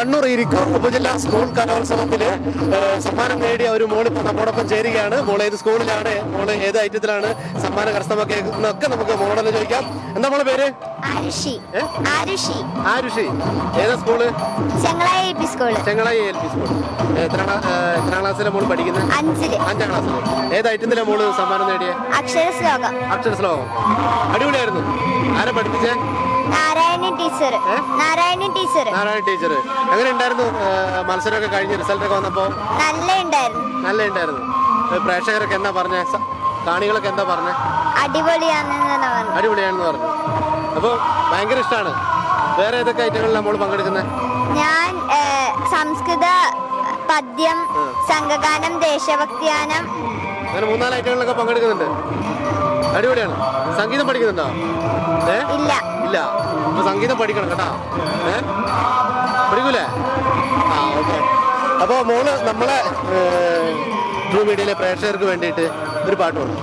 കണ്ണൂർ ഇരിക്കൂർ ഉപജില്ലാ സ്കൂൾ കലോത്സവത്തില് സമ്മാനം നേടിയ ഒരു മോള് ഇപ്പൊ നമ്മോടൊപ്പം ചേരുകയാണ്. മോള് ഏത് സ്കൂളിലാണ്, മോള് ഏത് ഐറ്റത്തിലാണ് സമ്മാനം കരസ്ഥമാക്കിയെന്നൊക്കെ നമുക്ക് മോളെന്ന് ചോദിക്കാം. എന്താ മോളെ പേര്? ആരുഷി. ഏതാ school? Chengalayi L P school. എത്രാം ക്ലാസ്സിലെ മോള് പഠിക്കുന്നത്? 5ാം ക്ലാസ്സിൽ. ഏത് ഐറ്റത്തിലെ മോള് സമ്മാനം നേടിയ? അക്ഷരശ്ലോകം. അടിപൊളിയായിരുന്നു. ആരെ പഠിപ്പിച്ചേ? നാരായണി ടീച്ചർ. എങ്ങനെ ഉണ്ടായിരുന്നു മത്സരമൊക്കെ കഴിഞ്ഞ് റിസൾട്ടൊക്കെ വന്നപ്പോ? നല്ല ഉണ്ടായിരുന്നു. പ്രേക്ഷകരൊക്കെ എന്താ പറഞ്ഞേ? കാണികളൊക്കെ എന്താ പറഞ്ഞേ? അടിപൊളിയാണെന്ന് പറഞ്ഞു. അപ്പൊ ഭയങ്കര ഇഷ്ടമാണ്. വേറെ ഏതൊക്കെ ഐറ്റങ്ങളിലാണ് നമ്മൾ പങ്കെടുക്കുന്നത്? ഞാൻ സംസ്കൃത പദ്യം, സംഘഗാനം, ദേശഭക്തിഗാനം, അങ്ങനെ 3-4 ഐറ്റങ്ങളിലൊക്കെ പങ്കെടുക്കുന്നുണ്ട്. അടിപൊളിയാണ്. സംഗീതം പഠിക്കുന്നുണ്ടോ? ഇല്ല. അപ്പൊ സംഗീതം പഠിക്കണം കേട്ടോ. പഠിക്കൂലേ? ഓക്കെ. അപ്പൊ മോള് നമ്മളെ ട്രൂ മീഡിയയിലെ പ്രേക്ഷകർക്ക് വേണ്ടിയിട്ട് ഒരു പാട്ട് പാടും.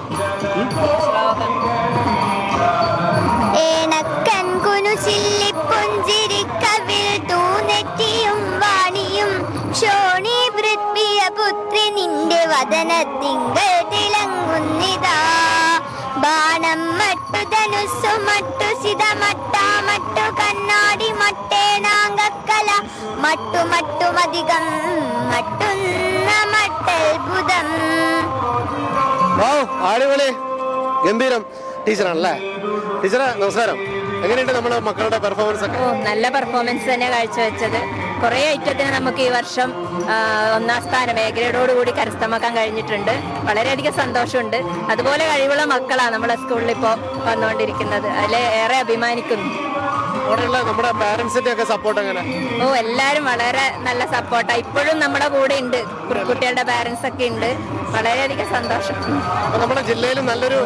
പുത്രി നിന്റെ വദനത്തിങ്കൾ തിളങ്ങുന്നിതാ, ബാണം മട്ടു ധനുസ്സു മട്ടു സിത മട്ടു കണ്ണാടി മട്ടേനാങ്കക്കല മട്ടുമധികം മട്ടുന്ന മട്ടത്ഭുതം. അടിപൊളി, ഗംഭീരം. ടീച്ചറാണല്ലേ? ടീച്ചറെ നമസ്കാരം. എങ്ങനെയുണ്ട് നമ്മുടെ മക്കളുടെ പെർഫോമൻസ് ഒക്കെ? നല്ല പെർഫോമൻസ് തന്നെ കാഴ്ചവെച്ചത്. കുറെ ഐറ്റത്തിന് നമുക്ക് ഈ വർഷം 1ാം സ്ഥാനം എ ഗ്രേഡോടുകൂടി കരസ്ഥമാക്കാൻ കഴിഞ്ഞിട്ടുണ്ട്. വളരെയധികം സന്തോഷമുണ്ട്. അതുപോലെ കഴിവുള്ള മക്കളാണ് നമ്മുടെ സ്കൂളിൽ ഇപ്പോൾ വന്നുകൊണ്ടിരിക്കുന്നത്. അതിൽ ഏറെ അഭിമാനിക്കുന്നു. നമ്മുടെ പാരന്റ്സിന്റെ ഒക്കെ സപ്പോർട്ട് എങ്ങനെ? എല്ലാവരും വളരെ നല്ല സപ്പോർട്ടാണ്. ഇപ്പോഴും നമ്മുടെ കൂടെ ഉണ്ട്. കുട്ടികളുടെ പാരന്റ്സ് ഒക്കെ ഉണ്ട്. വളരെയധികം സന്തോഷം. നമ്മുടെ ജില്ലയിൽ നല്ലൊരു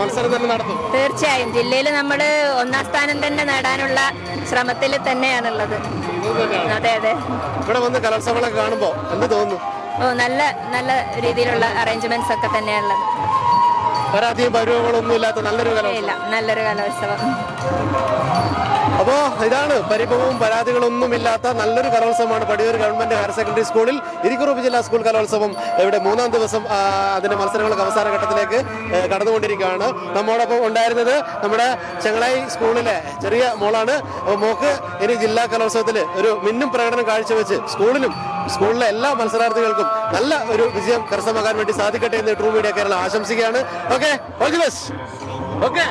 മത്സരം തന്നെ നടത്തും. തീർച്ചയായും ജില്ലയിൽ നമ്മൾ 1ാം സ്ഥാനം തന്നെ നേടാനുള്ള ശ്രമത്തിൽ തന്നെയാണുള്ളത്. അതെ. ഇവിടെ വന്ന് കലോത്സവങ്ങളൊക്കെ കാണുമ്പോ എന്ത് തോന്നുന്നു? നല്ല രീതിയിലുള്ള അറേഞ്ച്മെന്റ്സ് ഒക്കെ തന്നെയാണുള്ളത്. പരാതിയും പരിഭവങ്ങളൊന്നും ഇല്ലാത്ത നല്ലൊരു കലോത്സവം. അപ്പോ ഇതാണ് പരിഭവവും പരാതികളൊന്നുമില്ലാത്ത നല്ലൊരു കലോത്സവമാണ് പടിയൂർ ഗവൺമെന്റ് ഹയർ സെക്കൻഡറി സ്കൂളിൽ ഇരിക്കൂർ ഉപജില്ലാ സ്കൂൾ കലോത്സവം. ഇവിടെ 3ാം ദിവസം അതിന്റെ മത്സരങ്ങൾക്ക് അവസാന ഘട്ടത്തിലേക്ക് കടന്നുകൊണ്ടിരിക്കുകയാണ്. നമ്മോടൊപ്പം ഉണ്ടായിരുന്നത് നമ്മുടെ ചെങ്ങളായി സ്കൂളിലെ ചെറിയ മോളാണ്. മോക്ക് ഇനി ജില്ലാ കലോത്സവത്തിൽ ഒരു മിന്നും പ്രകടനം കാഴ്ചവെച്ച് സ്കൂളിലെ എല്ലാ മത്സരാർത്ഥികൾക്കും നല്ല ഒരു വിജയം കരസ്ഥമാക്കാൻ വേണ്ടി സാധിക്കട്ടെ എന്ന് ട്രൂ മീഡിയ കേരളം ആശംസിക്കുകയാണ്. Okay, all the best. Okay.